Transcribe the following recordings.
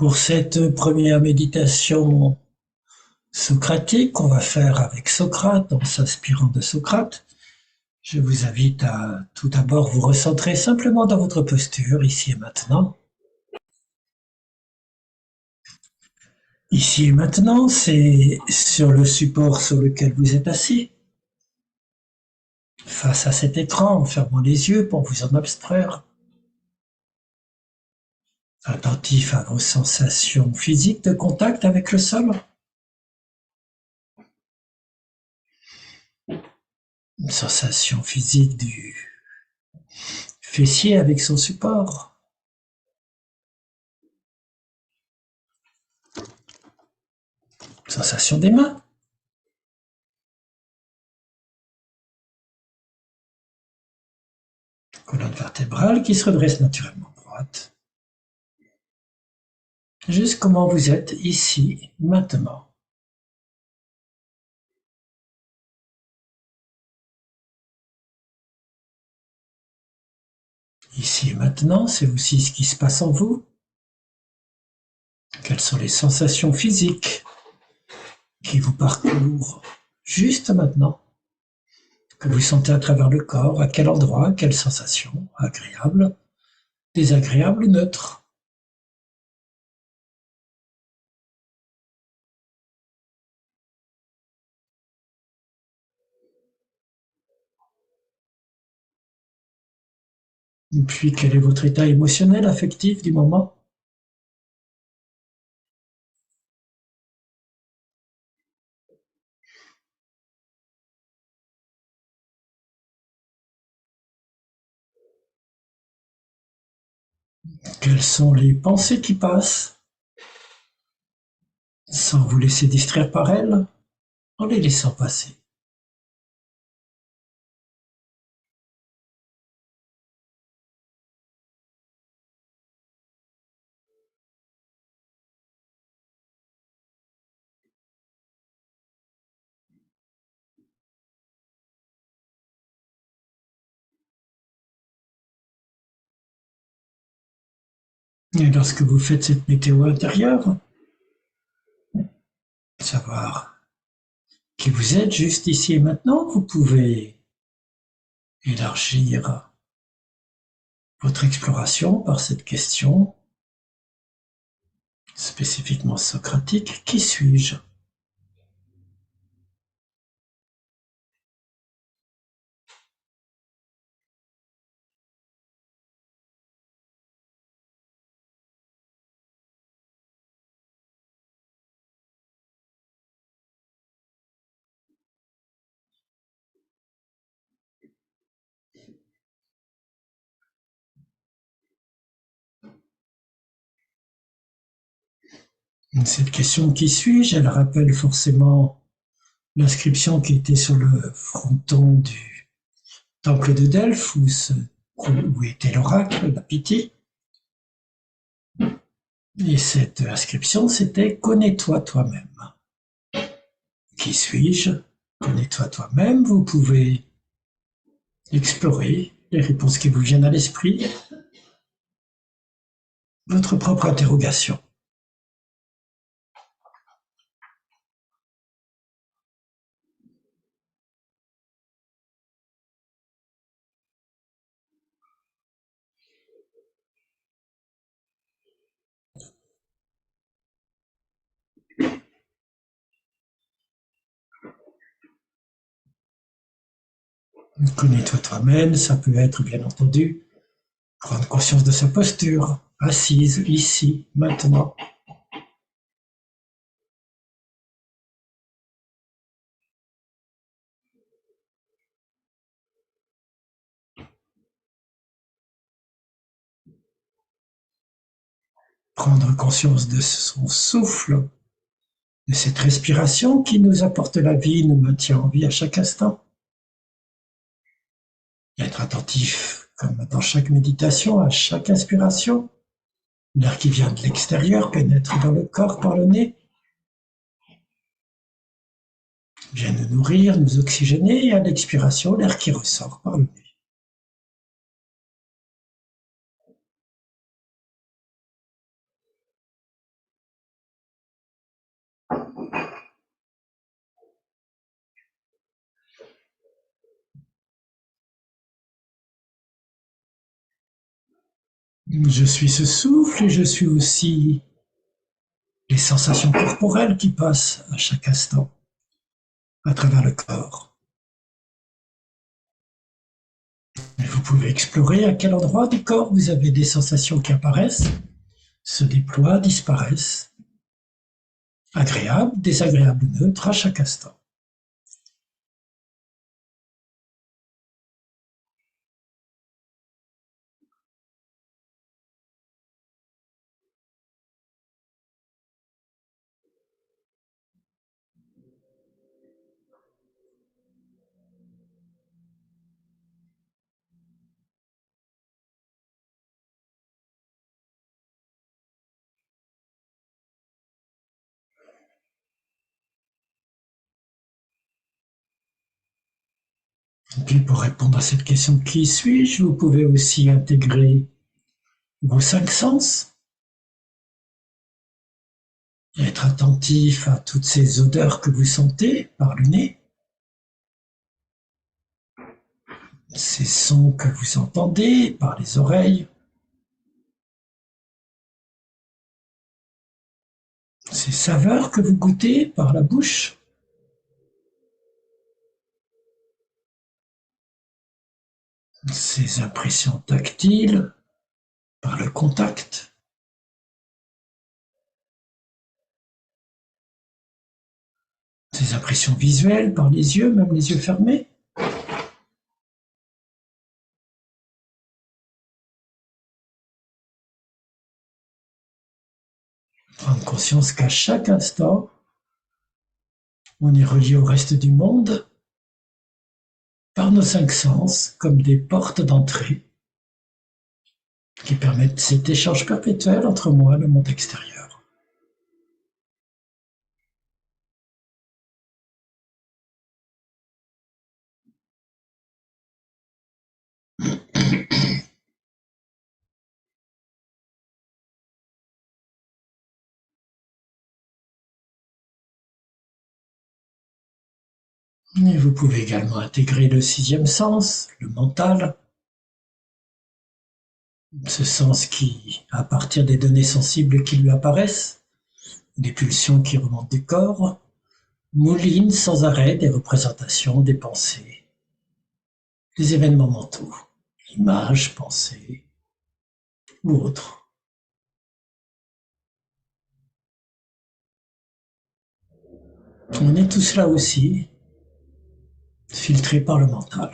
Pour cette première méditation socratique qu'on va faire avec Socrate, en s'inspirant de Socrate, je vous invite à tout d'abord vous recentrer simplement dans votre posture, ici et maintenant. Ici et maintenant, c'est sur le support sur lequel vous êtes assis, face à cet écran, en fermant les yeux pour vous en abstraire. Attentif à vos sensations physiques de contact avec le sol. Une sensation physique du fessier avec son support. Sensation des mains. Colonne vertébrale qui se redresse naturellement droite. Juste comment vous êtes ici, maintenant. Ici et maintenant, c'est aussi ce qui se passe en vous. Quelles sont les sensations physiques qui vous parcourent juste maintenant, que vous sentez à travers le corps, à quel endroit, quelles sensations, agréables, désagréables ou neutres. Et puis, quel est votre état émotionnel, affectif du moment? Quelles sont les pensées qui passent, sans vous laisser distraire par elles, en les laissant passer? Et lorsque vous faites cette météo intérieure, savoir qui vous êtes juste ici et maintenant, vous pouvez élargir votre exploration par cette question spécifiquement socratique, qui suis-je? Cette question qui suis-je, elle rappelle forcément l'inscription qui était sur le fronton du temple de Delphes, où était l'oracle, la Pythie. Et cette inscription, c'était « Connais-toi toi-même ». Qui suis-je? Connais-toi toi-même. Vous pouvez explorer les réponses qui vous viennent à l'esprit, votre propre interrogation. Connais-toi toi-même, ça peut être bien entendu prendre conscience de sa posture, assise, ici, maintenant. Prendre conscience de son souffle, de cette respiration qui nous apporte la vie, nous maintient en vie à chaque instant. Et être attentif, comme dans chaque méditation, à chaque inspiration. L'air qui vient de l'extérieur pénètre dans le corps par le nez, vient nous nourrir, nous oxygéner, et à l'expiration, l'air qui ressort par le nez. Je suis ce souffle et je suis aussi les sensations corporelles qui passent à chaque instant à travers le corps. Et vous pouvez explorer à quel endroit du corps vous avez des sensations qui apparaissent, se déploient, disparaissent, agréables, désagréables, neutres à chaque instant. Et puis pour répondre à cette question qui suis-je, vous pouvez aussi intégrer vos cinq sens, être attentif à toutes ces odeurs que vous sentez par le nez, ces sons que vous entendez par les oreilles, ces saveurs que vous goûtez par la bouche, ces impressions tactiles par le contact, ces impressions visuelles par les yeux, même les yeux fermés. Prendre conscience qu'à chaque instant, on est relié au reste du monde par nos cinq sens comme des portes d'entrée qui permettent cet échange perpétuel entre moi et le monde extérieur. Et vous pouvez également intégrer le sixième sens, le mental, ce sens qui, à partir des données sensibles qui lui apparaissent, des pulsions qui remontent du corps, mouline sans arrêt des représentations, des pensées, des événements mentaux, images, pensées ou autres. On est tous là aussi, filtré par le mental.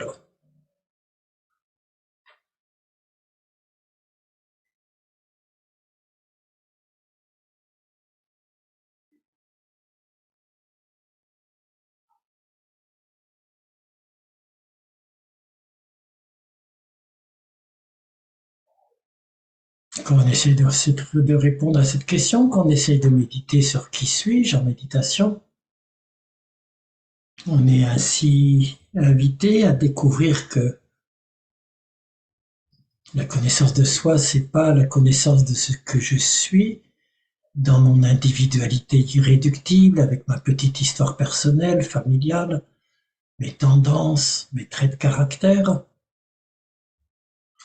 Quand on essaie de répondre à cette question, quand on essaie de méditer sur qui suis-je en méditation, on est ainsi invité à découvrir que la connaissance de soi, c'est pas la connaissance de ce que je suis dans mon individualité irréductible avec ma petite histoire personnelle, familiale, mes tendances, mes traits de caractère,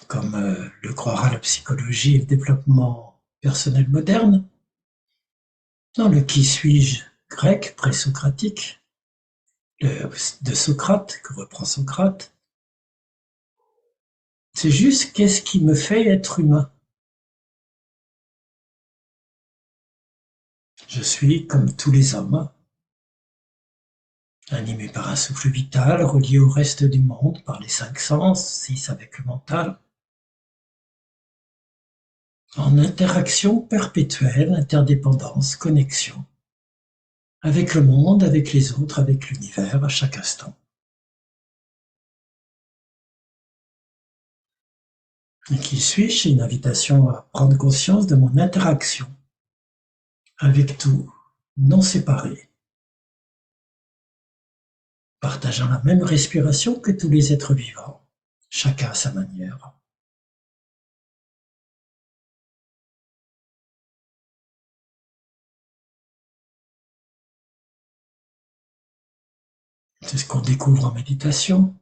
comme le croira la psychologie et le développement personnel moderne. Dans le qui suis-je grec présocratique, de Socrate, que reprend Socrate, c'est juste qu'est-ce qui me fait être humain. Je suis comme tous les hommes, animé par un souffle vital, relié au reste du monde par les cinq sens, six avec le mental, en interaction perpétuelle, interdépendance, connexion, avec le monde, avec les autres, avec l'univers à chaque instant. Et qui suis-je? C'est une invitation à prendre conscience de mon interaction avec tout, non séparé, partageant la même respiration que tous les êtres vivants, chacun à sa manière. C'est ce qu'on découvre en méditation.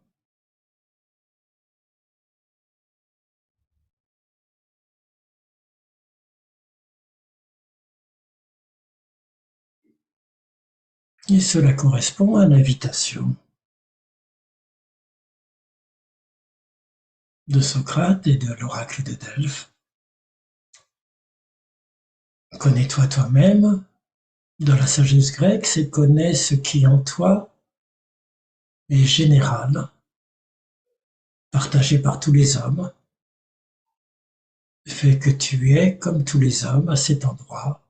Et cela correspond à l'invitation de Socrate et de l'oracle de Delphes. Connais-toi toi-même. Dans la sagesse grecque, c'est connais ce qui en toi est général, partagé par tous les hommes, fait que tu es comme tous les hommes à cet endroit,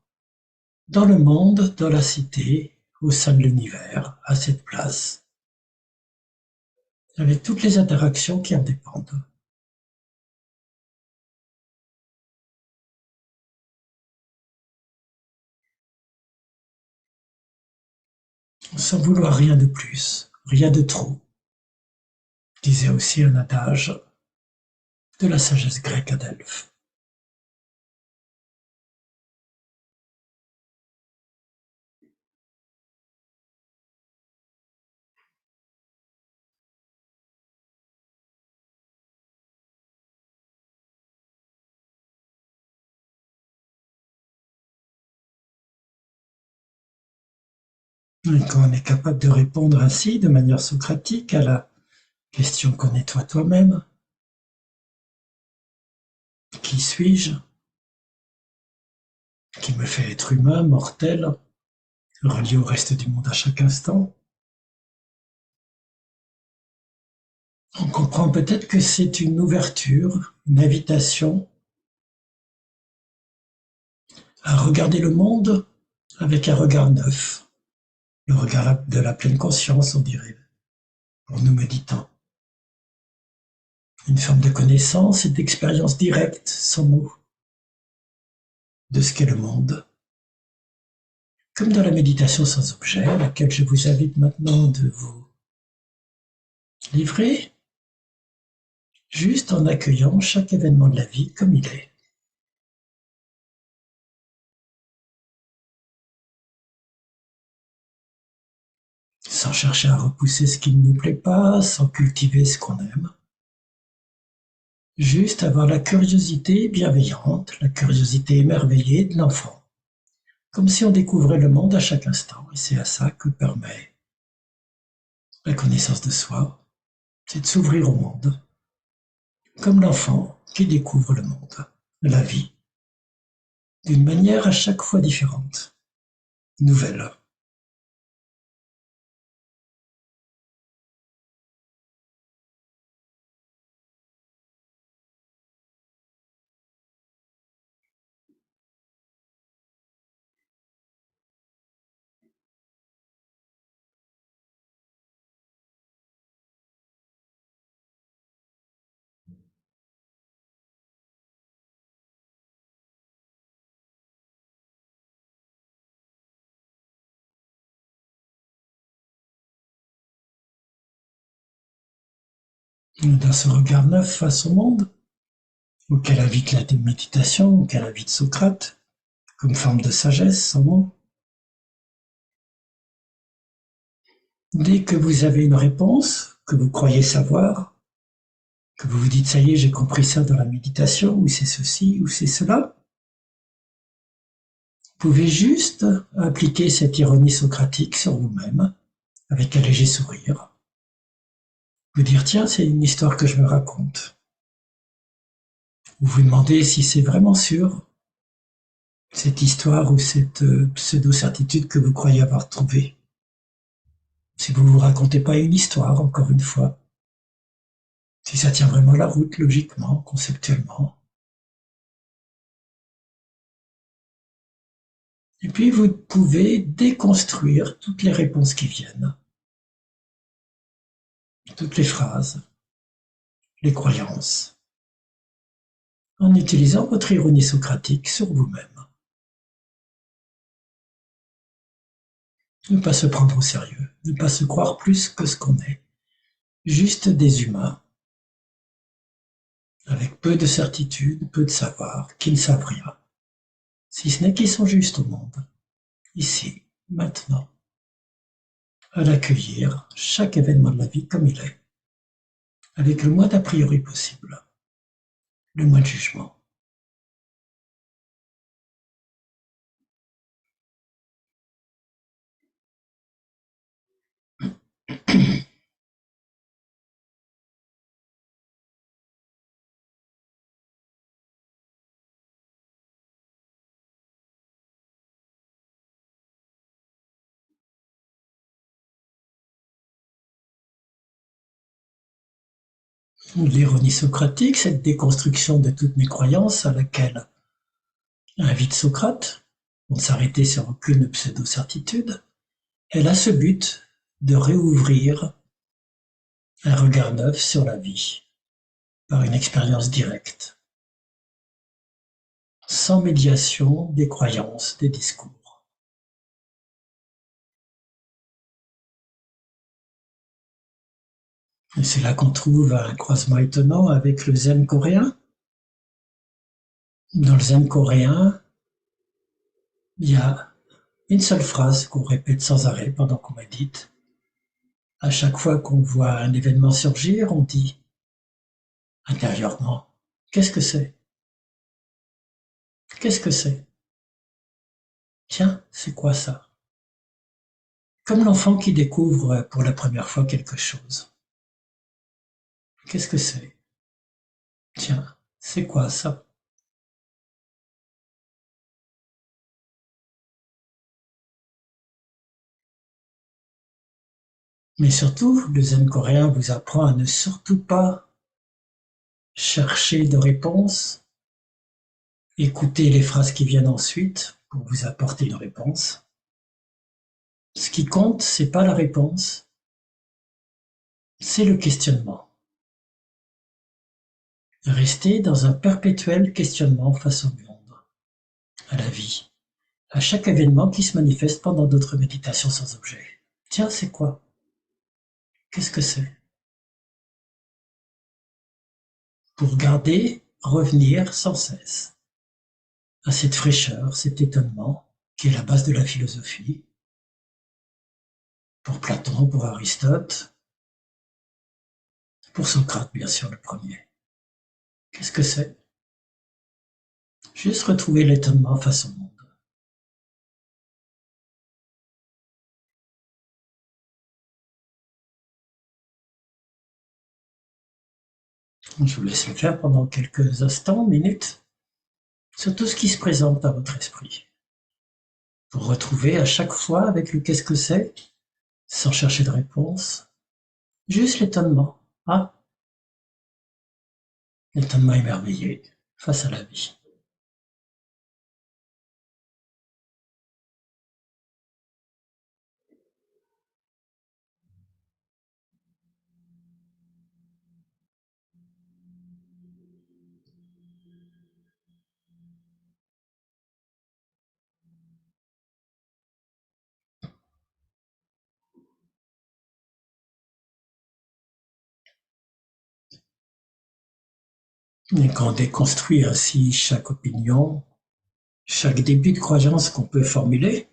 dans le monde, dans la cité, au sein de l'univers, à cette place, avec toutes les interactions qui en dépendent. Sans vouloir rien de plus, rien de trop, disait aussi un adage de la sagesse grecque à Delphes. Et quand on est capable de répondre ainsi, de manière socratique, à la question connais-toi toi-même, qui suis-je, qui me fait être humain, mortel, relié au reste du monde à chaque instant, on comprend peut-être que c'est une ouverture, une invitation à regarder le monde avec un regard neuf, le regard de la pleine conscience, on dirait, pour nous méditants. Une forme de connaissance et d'expérience directe, sans mots, de ce qu'est le monde. Comme dans la méditation sans objet, à laquelle je vous invite maintenant de vous livrer, juste en accueillant chaque événement de la vie comme il est. Sans chercher à repousser ce qui ne nous plaît pas, sans cultiver ce qu'on aime. Juste avoir la curiosité bienveillante, la curiosité émerveillée de l'enfant. Comme si on découvrait le monde à chaque instant. Et c'est à ça que permet la connaissance de soi. C'est de s'ouvrir au monde. Comme l'enfant qui découvre le monde, la vie, d'une manière à chaque fois différente, nouvelle. Dans ce regard neuf face au monde, auquel invite la méditation, auquel invite Socrate, comme forme de sagesse sans mots. Dès que vous avez une réponse, que vous croyez savoir, que vous vous dites ça y est, j'ai compris ça dans la méditation, ou c'est ceci, ou c'est cela, vous pouvez juste appliquer cette ironie socratique sur vous-même, avec un léger sourire. Vous dire, tiens, c'est une histoire que je me raconte. Ou vous demandez si c'est vraiment sûr, cette histoire ou cette pseudo-certitude que vous croyez avoir trouvée. Si vous vous racontez pas une histoire, encore une fois, si ça tient vraiment la route, logiquement, conceptuellement. Et puis vous pouvez déconstruire toutes les réponses qui viennent, toutes les phrases, les croyances, en utilisant votre ironie socratique sur vous-même. Ne pas se prendre au sérieux, ne pas se croire plus que ce qu'on est, juste des humains, avec peu de certitude, peu de savoir, qui ne savent rien, si ce n'est qu'ils sont juste au monde, ici, maintenant, à l'accueillir chaque événement de la vie comme il est, avec le moins d'a priori possible, le moins de jugement. L'ironie socratique, cette déconstruction de toutes mes croyances à laquelle invite Socrate, pour ne s'arrêter sur aucune pseudo-certitude, elle a ce but de réouvrir un regard neuf sur la vie, par une expérience directe, sans médiation des croyances, des discours. Et c'est là qu'on trouve un croisement étonnant avec le zen coréen. Dans le zen coréen, il y a une seule phrase qu'on répète sans arrêt pendant qu'on médite. À chaque fois qu'on voit un événement surgir, on dit intérieurement, qu'est-ce que c'est? Qu'est-ce que c'est? Tiens, c'est quoi ça? Comme l'enfant qui découvre pour la première fois quelque chose. Qu'est-ce que c'est? Tiens, c'est quoi ça? Mais surtout, le zen coréen vous apprend à ne surtout pas chercher de réponse, écouter les phrases qui viennent ensuite pour vous apporter une réponse. Ce qui compte, c'est pas la réponse, c'est le questionnement. Rester dans un perpétuel questionnement face au monde, à la vie, à chaque événement qui se manifeste pendant d'autres méditations sans objet. Tiens, c'est quoi? Qu'est-ce que c'est? Pour garder, revenir sans cesse à cette fraîcheur, cet étonnement qui est la base de la philosophie, pour Platon, pour Aristote, pour Socrate, bien sûr, le premier. Qu'est-ce que c'est? Juste retrouver l'étonnement face au monde. Je vous laisse le faire pendant quelques instants, minutes, sur tout ce qui se présente à votre esprit. Pour retrouver à chaque fois avec le qu'est-ce que c'est, sans chercher de réponse, juste l'étonnement. Ah, l'étonnement émerveillé face à la vie. Et quand on déconstruit ainsi chaque opinion, chaque début de croyance qu'on peut formuler,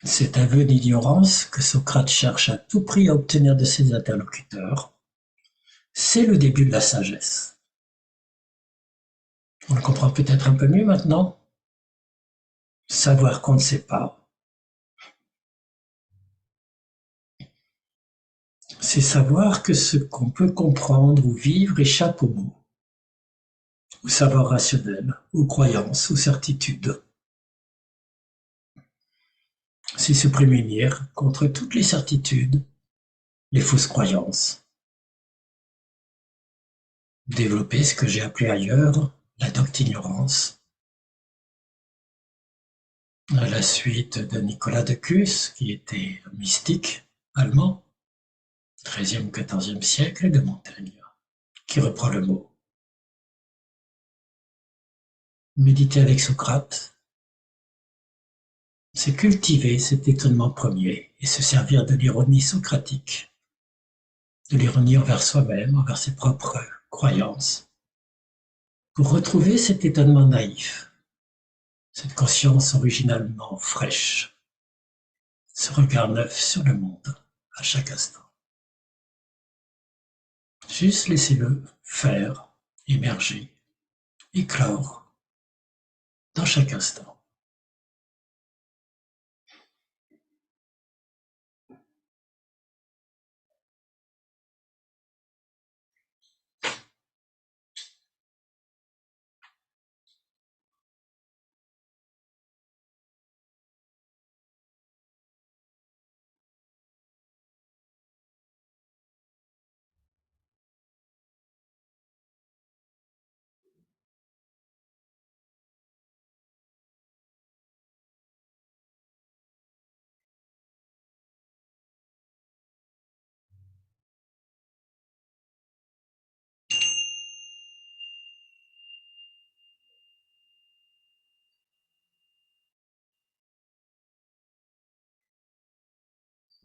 cet aveu d'ignorance que Socrate cherche à tout prix à obtenir de ses interlocuteurs, c'est le début de la sagesse. On le comprend peut-être un peu mieux maintenant. Savoir qu'on ne sait pas, c'est savoir que ce qu'on peut comprendre ou vivre échappe aux mots, au savoir rationnel, aux croyances, aux certitudes. C'est se prémunir contre toutes les certitudes, les fausses croyances, développer ce que j'ai appelé ailleurs la docte-ignorance, à la suite de Nicolas de Cus, qui était un mystique allemand, 13e, 14e siècle, et de Montaigne, qui reprend le mot. Méditer avec Socrate, c'est cultiver cet étonnement premier et se servir de l'ironie socratique, de l'ironie envers soi-même, envers ses propres croyances, pour retrouver cet étonnement naïf, cette conscience originalement fraîche, ce regard neuf sur le monde à chaque instant. Juste laissez-le faire, émerger, éclore dans chaque instant.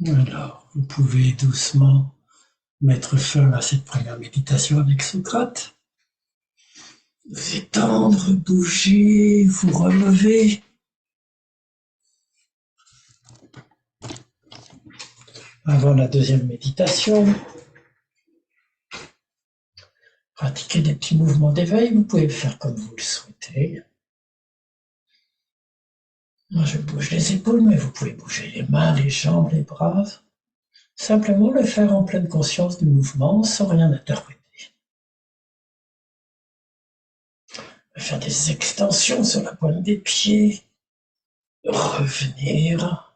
Alors, vous pouvez doucement mettre fin à cette première méditation avec Socrate. Vous étendre, bouger, vous relever. Avant la deuxième méditation, pratiquez des petits mouvements d'éveil. Vous pouvez le faire comme vous le souhaitez. Moi, je bouge les épaules, mais vous pouvez bouger les mains, les jambes, les bras. Simplement le faire en pleine conscience du mouvement, sans rien interpréter. Faire des extensions sur la pointe des pieds. Revenir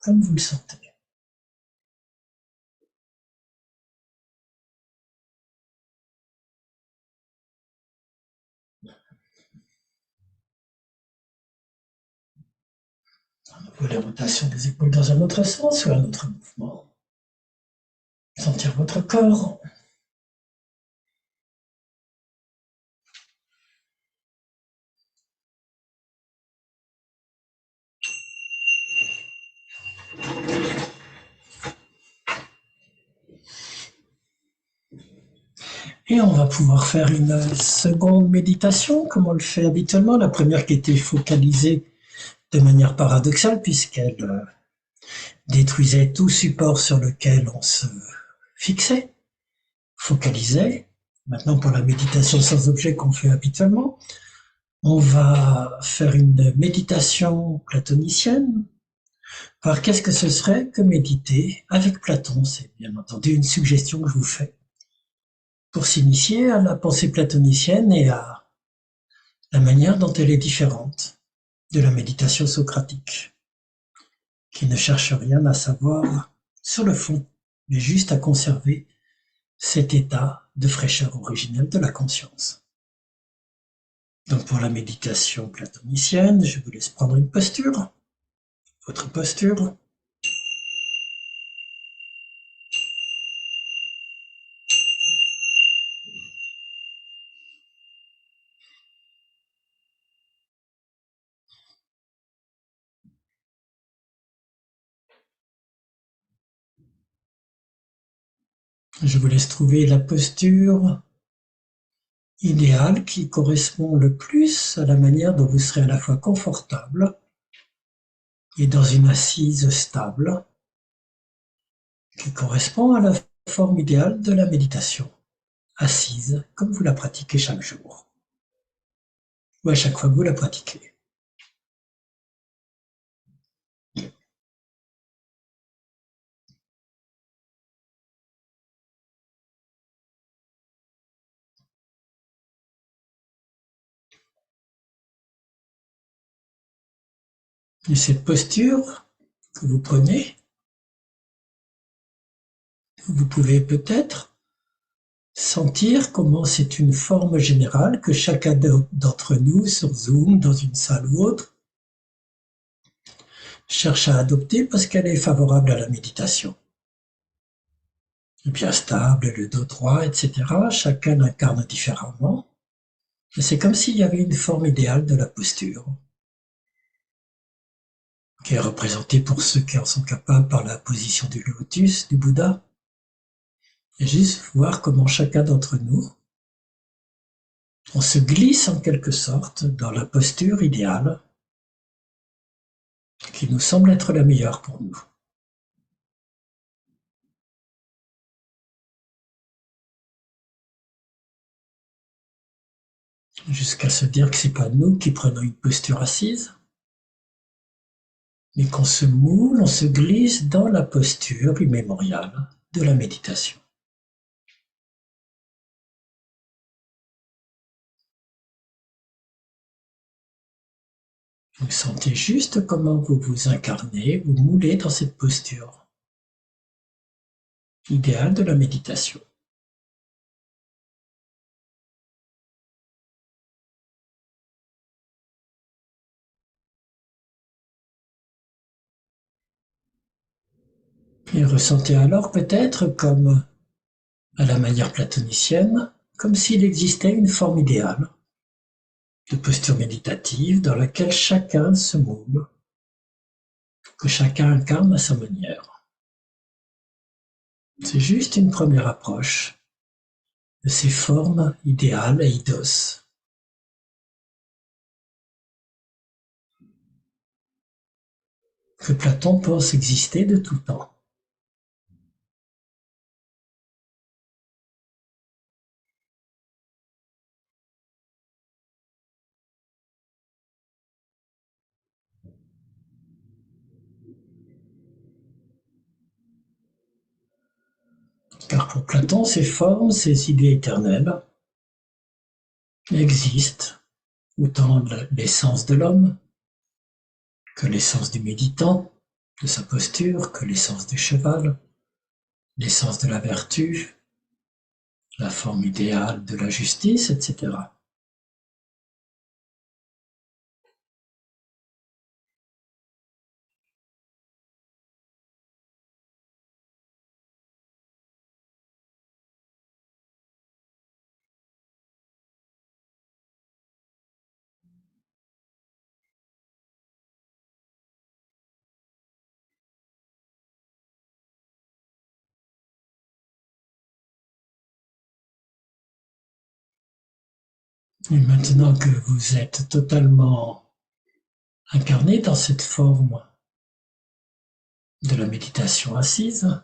comme vous le sentez. Les rotations des épaules dans un autre sens ou un autre mouvement. Sentir votre corps. Et on va pouvoir faire une seconde méditation, comme on le fait habituellement. La première qui était focalisée de manière paradoxale, puisqu'elle détruisait tout support sur lequel on se fixait, focalisait. Maintenant, pour la méditation sans objet qu'on fait habituellement, on va faire une méditation platonicienne. Alors, qu'est-ce que ce serait que méditer avec Platon? C'est bien entendu une suggestion que je vous fais pour s'initier à la pensée platonicienne et à la manière dont elle est différente de la méditation socratique, qui ne cherche rien à savoir sur le fond, mais juste à conserver cet état de fraîcheur originelle de la conscience. Donc pour la méditation platonicienne, je vous laisse prendre une posture, votre posture. Je vous laisse trouver la posture idéale qui correspond le plus à la manière dont vous serez à la fois confortable et dans une assise stable, qui correspond à la forme idéale de la méditation, assise comme vous la pratiquez chaque jour, ou à chaque fois que vous la pratiquez. Et cette posture que vous prenez, vous pouvez peut-être sentir comment c'est une forme générale que chacun d'entre nous, sur Zoom, dans une salle ou autre, cherche à adopter parce qu'elle est favorable à la méditation. Bien stable, le dos droit, etc. Chacun l'incarne différemment. Mais c'est comme s'il y avait une forme idéale de la posture, qui est représentée pour ceux qui en sont capables par la position du lotus, du Bouddha. Et juste voir comment chacun d'entre nous, on se glisse en quelque sorte dans la posture idéale qui nous semble être la meilleure pour nous. Jusqu'à se dire que c'est pas nous qui prenons une posture assise, mais qu'on se moule, on se glisse dans la posture immémoriale de la méditation. Vous sentez juste comment vous vous incarnez, vous moulez dans cette posture idéale de la méditation. Et ressentez alors peut-être comme, à la manière platonicienne, comme s'il existait une forme idéale de posture méditative dans laquelle chacun se moule que chacun incarne à sa manière. C'est juste une première approche de ces formes idéales et eidos que Platon pense exister de tout temps. Car pour Platon, ces formes, ces idées éternelles existent autant l'essence de l'homme que l'essence du méditant, de sa posture, que l'essence du cheval, l'essence de la vertu, la forme idéale de la justice, etc. Et maintenant que vous êtes totalement incarné dans cette forme de la méditation assise,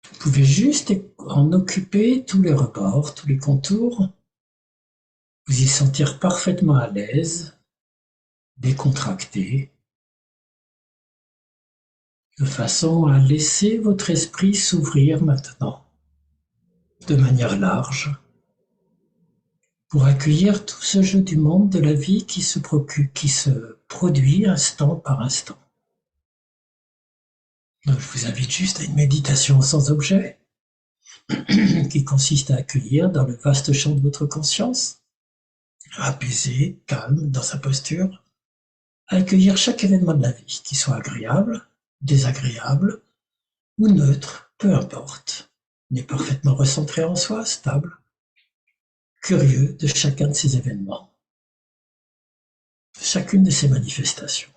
vous pouvez juste en occuper tous les rebords, tous les contours, vous y sentir parfaitement à l'aise, décontracté, de façon à laisser votre esprit s'ouvrir maintenant, de manière large, pour accueillir tout ce jeu du monde de la vie qui se produit instant par instant. Donc, je vous invite juste à une méditation sans objet, qui consiste à accueillir dans le vaste champ de votre conscience, apaisé, calme dans sa posture, à accueillir chaque événement de la vie, qui soit agréable, désagréable ou neutre, peu importe. On est parfaitement recentré en soi, stable, curieux de chacun de ces événements, chacune de ces manifestations,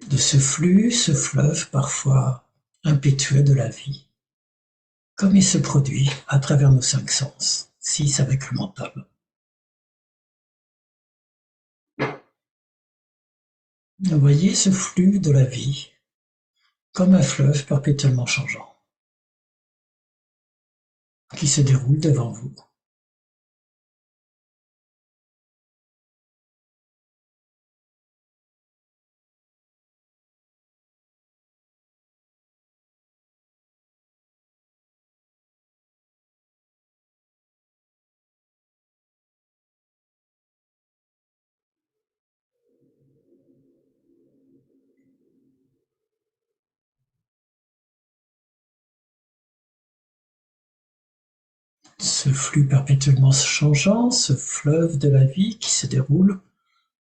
de ce flux, ce fleuve parfois impétueux de la vie, comme il se produit à travers nos 5 sens, 6 avec le mental. Vous voyez ce flux de la vie comme un fleuve perpétuellement changeant, qui se déroule devant vous. Ce flux perpétuellement changeant, ce fleuve de la vie qui se déroule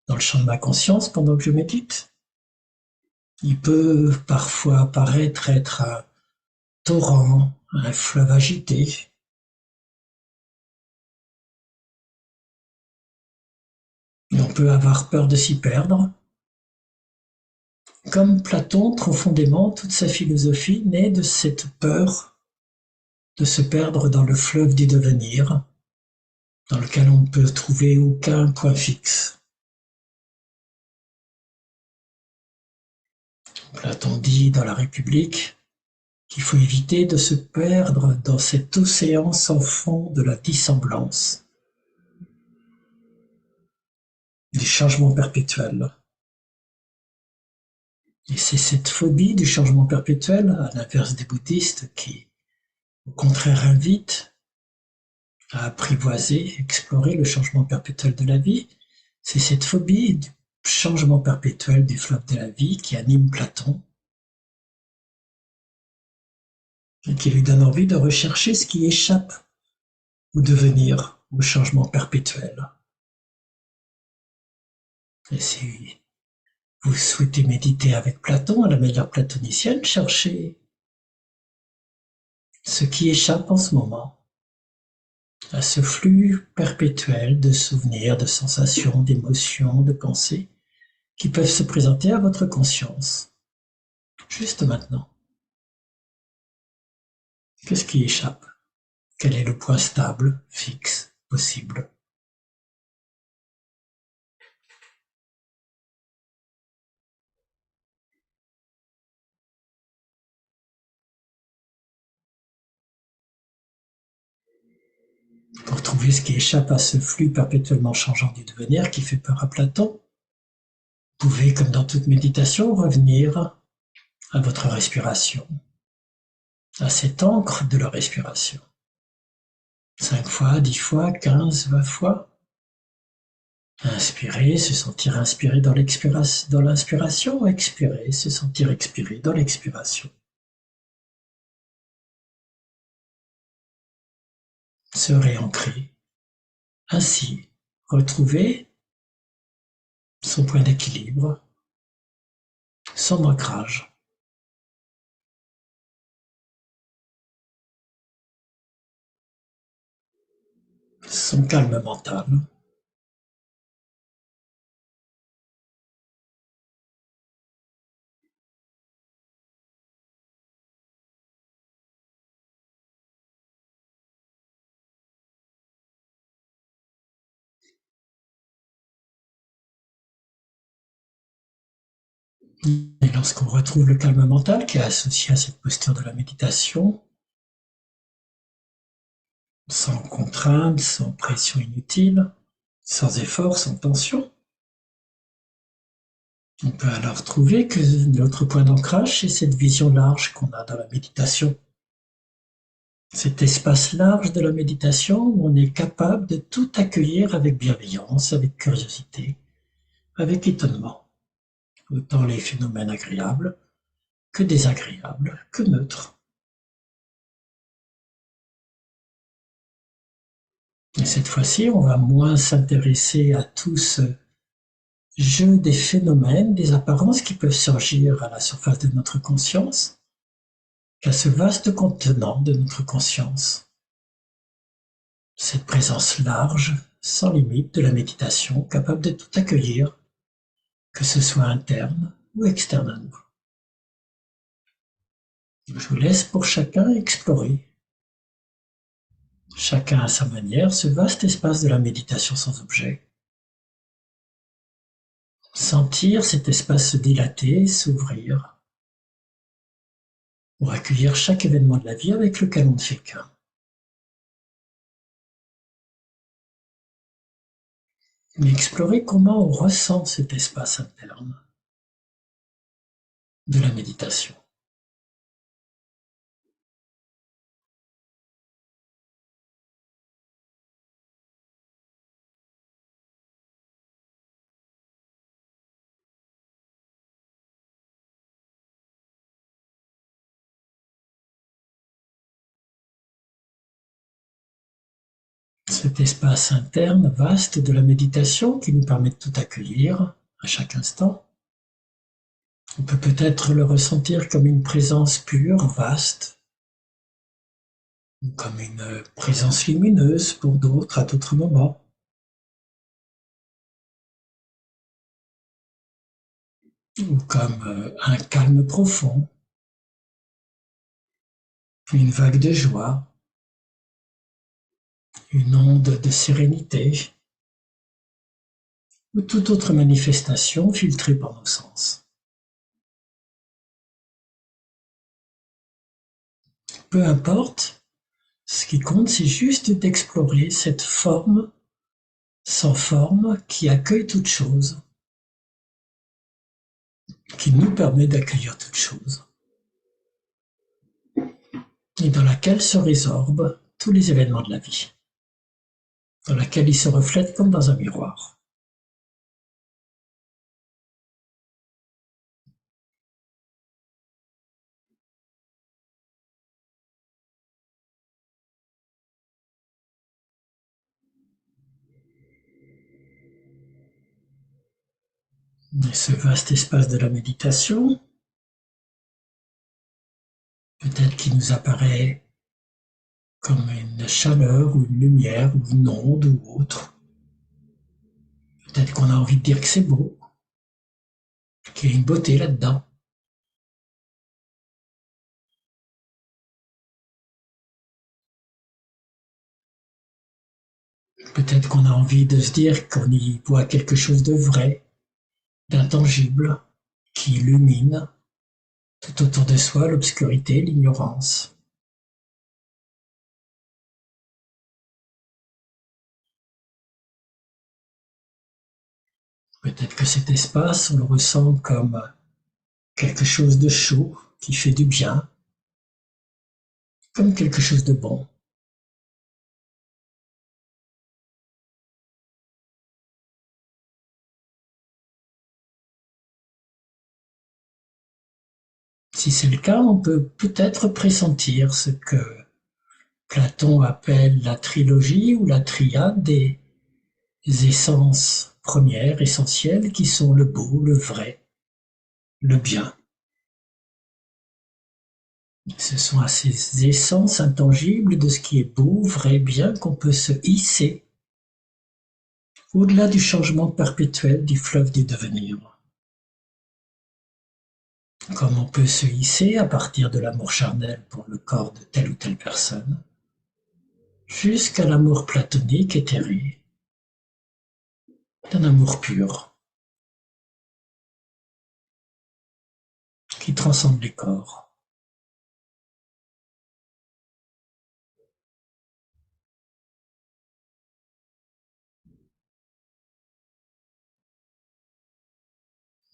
dans le champ de ma conscience pendant que je médite. Il peut parfois paraître être un torrent, un fleuve agité. Et on peut avoir peur de s'y perdre. Comme Platon, profondément, toute sa philosophie naît de cette peur de se perdre dans le fleuve du devenir, dans lequel on ne peut trouver aucun point fixe. Platon dit dans la République qu'il faut éviter de se perdre dans cet océan sans fond de la dissemblance, du changement perpétuel. Et c'est cette phobie du changement perpétuel, à l'inverse des bouddhistes, qui, au contraire, invite à apprivoiser, explorer le changement perpétuel de la vie. C'est cette phobie du changement perpétuel du fleuve de la vie qui anime Platon et qui lui donne envie de rechercher ce qui échappe au devenir, au changement perpétuel. Et si vous souhaitez méditer avec Platon à la manière platonicienne, cherchez ce qui échappe en ce moment à ce flux perpétuel de souvenirs, de sensations, d'émotions, de pensées qui peuvent se présenter à votre conscience, juste maintenant. Qu'est-ce qui échappe? Quel est le point stable, fixe, possible? Pour trouver ce qui échappe à ce flux perpétuellement changeant du devenir qui fait peur à Platon, vous pouvez, comme dans toute méditation, revenir à votre respiration, à cette encre de la respiration. 5 fois, 10 fois, 15, 20 fois. Inspirer, se sentir inspiré dans l'inspiration, expirer, se sentir expiré dans l'expiration. Se réancrer. Ainsi, retrouver son point d'équilibre, son ancrage. Son calme mental. Et lorsqu'on retrouve le calme mental qui est associé à cette posture de la méditation, sans contrainte, sans pression inutile, sans effort, sans tension, on peut alors trouver que notre point d'ancrage, c'est cette vision large qu'on a dans la méditation. Cet espace large de la méditation où on est capable de tout accueillir avec bienveillance, avec curiosité, avec étonnement. Autant les phénomènes agréables que désagréables, que neutres. Et cette fois-ci, on va moins s'intéresser à tout ce jeu des phénomènes, des apparences qui peuvent surgir à la surface de notre conscience, qu'à ce vaste contenant de notre conscience. Cette présence large, sans limite de la méditation, capable de tout accueillir, que ce soit interne ou externe à nous. Je vous laisse pour chacun explorer, chacun à sa manière, ce vaste espace de la méditation sans objet. Sentir cet espace se dilater, s'ouvrir, pour accueillir chaque événement de la vie avec lequel on ne fait qu'un. Mais explorer comment on ressent cet espace interne de la méditation. Cet espace interne vaste de la méditation qui nous permet de tout accueillir à chaque instant. On peut peut-être le ressentir comme une présence pure, vaste, ou comme une présence lumineuse pour d'autres à d'autres moments. Ou comme un calme profond, une vague de joie, une onde de sérénité, ou toute autre manifestation filtrée par nos sens. Peu importe, ce qui compte, c'est juste d'explorer cette forme sans forme qui accueille toute chose, qui nous permet d'accueillir toute chose, et dans laquelle se résorbent tous les événements de la vie, dans laquelle ils se reflètent comme dans un miroir. Et ce vaste espace de la méditation, peut-être qu'il nous apparaît comme une chaleur ou une lumière ou une onde ou autre. Peut-être qu'on a envie de dire que c'est beau. qu'il y a une beauté là-dedans. Peut-être qu'on a envie de se dire qu'on y voit quelque chose de vrai, d'intangible, qui illumine tout autour de soi l'obscurité, l'ignorance. Peut-être que cet espace, on le ressent comme quelque chose de chaud, qui fait du bien, comme quelque chose de bon. Si c'est le cas, on peut peut-être pressentir ce que Platon appelle la trilogie ou la triade des essences premières, essentielles, qui sont le beau, le vrai, le bien. Ce sont à ces essences intangibles de ce qui est beau, vrai, bien qu'on peut se hisser au-delà du changement perpétuel du fleuve du devenir. Comme on peut se hisser à partir de l'amour charnel pour le corps de telle ou telle personne, jusqu'à l'amour platonique éthéré, d'un amour pur, qui transcende les corps.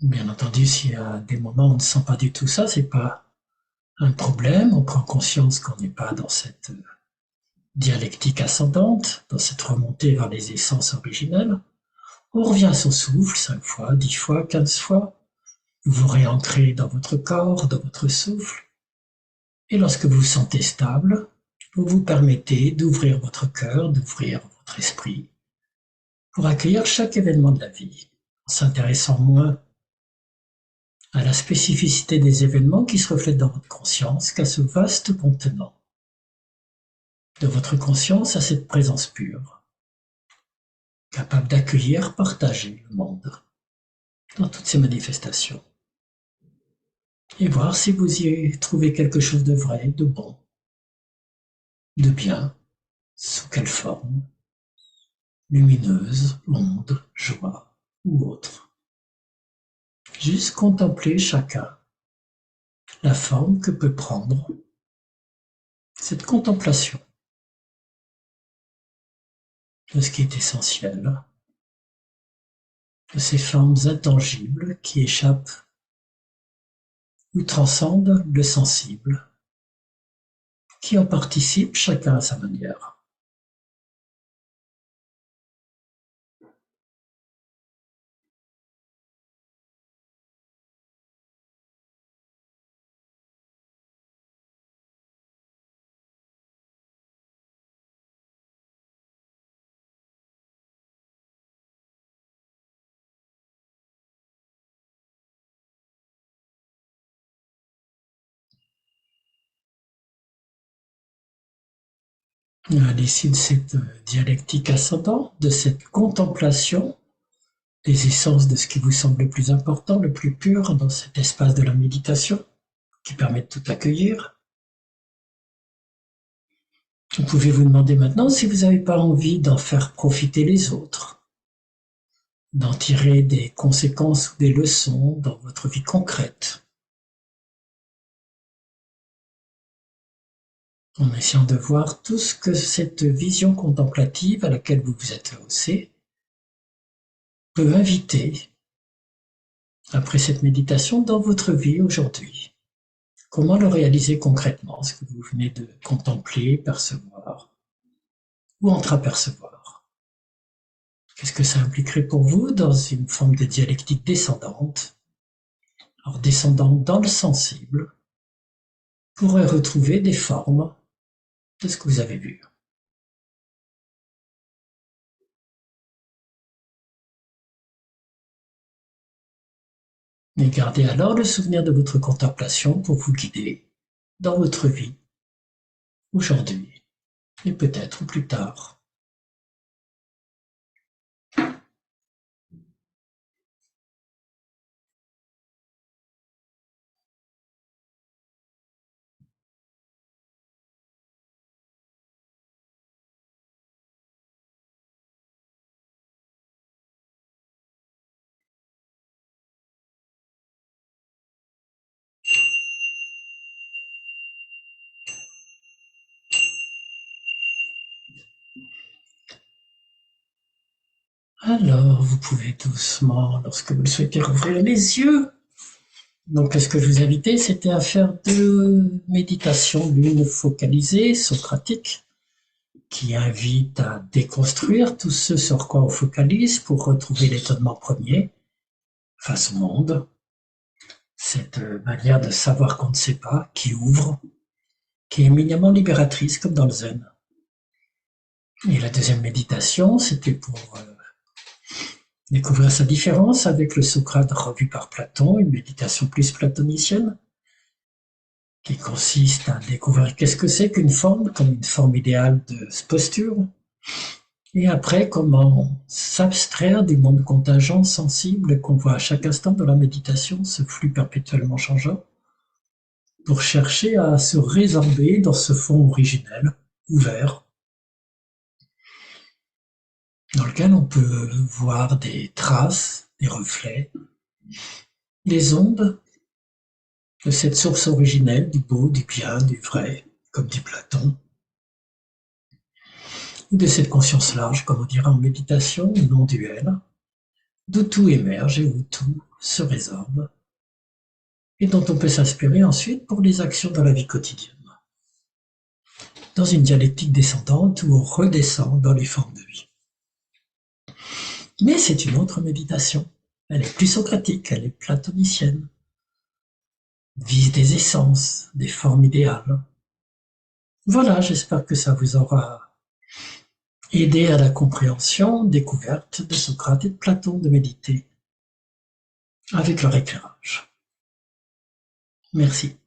Bien entendu, s'il y a des moments où on ne sent pas du tout ça, c'est pas un problème, on prend conscience qu'on n'est pas dans cette dialectique ascendante, dans cette remontée vers les essences originelles. On revient à son souffle 5 fois, 10 fois, 15 fois. Vous vous réancrez dans votre corps, dans votre souffle. Et lorsque vous vous sentez stable, vous vous permettez d'ouvrir votre cœur, d'ouvrir votre esprit pour accueillir chaque événement de la vie, en s'intéressant moins à la spécificité des événements qui se reflètent dans votre conscience qu'à ce vaste contenant de votre conscience, à cette présence pure, capable d'accueillir, partager le monde dans toutes ses manifestations. Et voir si vous y trouvez quelque chose de vrai, de bon, de bien, sous quelle forme, lumineuse, onde, joie ou autre. Juste contempler chacun la forme que peut prendre cette contemplation de ce qui est essentiel, de ces formes intangibles qui échappent ou transcendent le sensible, qui en participent chacun à sa manière. À l'issue de cette dialectique ascendante, de cette contemplation des essences de ce qui vous semble le plus important, le plus pur dans cet espace de la méditation qui permet de tout accueillir, vous pouvez vous demander maintenant si vous n'avez pas envie d'en faire profiter les autres, d'en tirer des conséquences ou des leçons dans votre vie concrète, en essayant de voir tout ce que cette vision contemplative à laquelle vous vous êtes haussé peut inviter après cette méditation dans votre vie aujourd'hui. Comment le réaliser concrètement, ce que vous venez de contempler, percevoir ou entreapercevoir? Qu'est-ce que ça impliquerait pour vous dans une forme de dialectique descendante? Alors descendante dans le sensible, pourrait retrouver des formes de ce que vous avez vu. Mais gardez alors le souvenir de votre contemplation pour vous guider dans votre vie, aujourd'hui, et peut-être plus tard. Alors, vous pouvez doucement, lorsque vous le souhaitez, rouvrir les yeux. Donc, ce que je vous invitais, c'était à faire deux méditations, l'une focalisée, socratique, qui invite à déconstruire tout ce sur quoi on focalise pour retrouver l'étonnement premier face au monde. Cette manière de savoir qu'on ne sait pas, qui ouvre, qui est éminemment libératrice, comme dans le zen. Et la deuxième méditation, c'était pour découvrir sa différence avec le Socrate revu par Platon, une méditation plus platonicienne, qui consiste à découvrir qu'est-ce que c'est qu'une forme, comme une forme idéale de posture, et après comment s'abstraire du monde contingent sensible qu'on voit à chaque instant dans la méditation, ce flux perpétuellement changeant, pour chercher à se résorber dans ce fond originel, ouvert, dans lequel on peut voir des traces, des reflets, des ondes de cette source originelle du beau, du bien, du vrai, comme dit Platon, ou de cette conscience large, comme on dirait en méditation, non duel, d'où tout émerge et où tout se résorbe, et dont on peut s'inspirer ensuite pour les actions dans la vie quotidienne, dans une dialectique descendante où on redescend dans les formes de vie. Mais c'est une autre méditation. Elle est plus socratique, elle est platonicienne, vise des essences, des formes idéales. Voilà, j'espère que ça vous aura aidé à la compréhension, découverte de Socrate et de Platon, de méditer avec leur éclairage. Merci.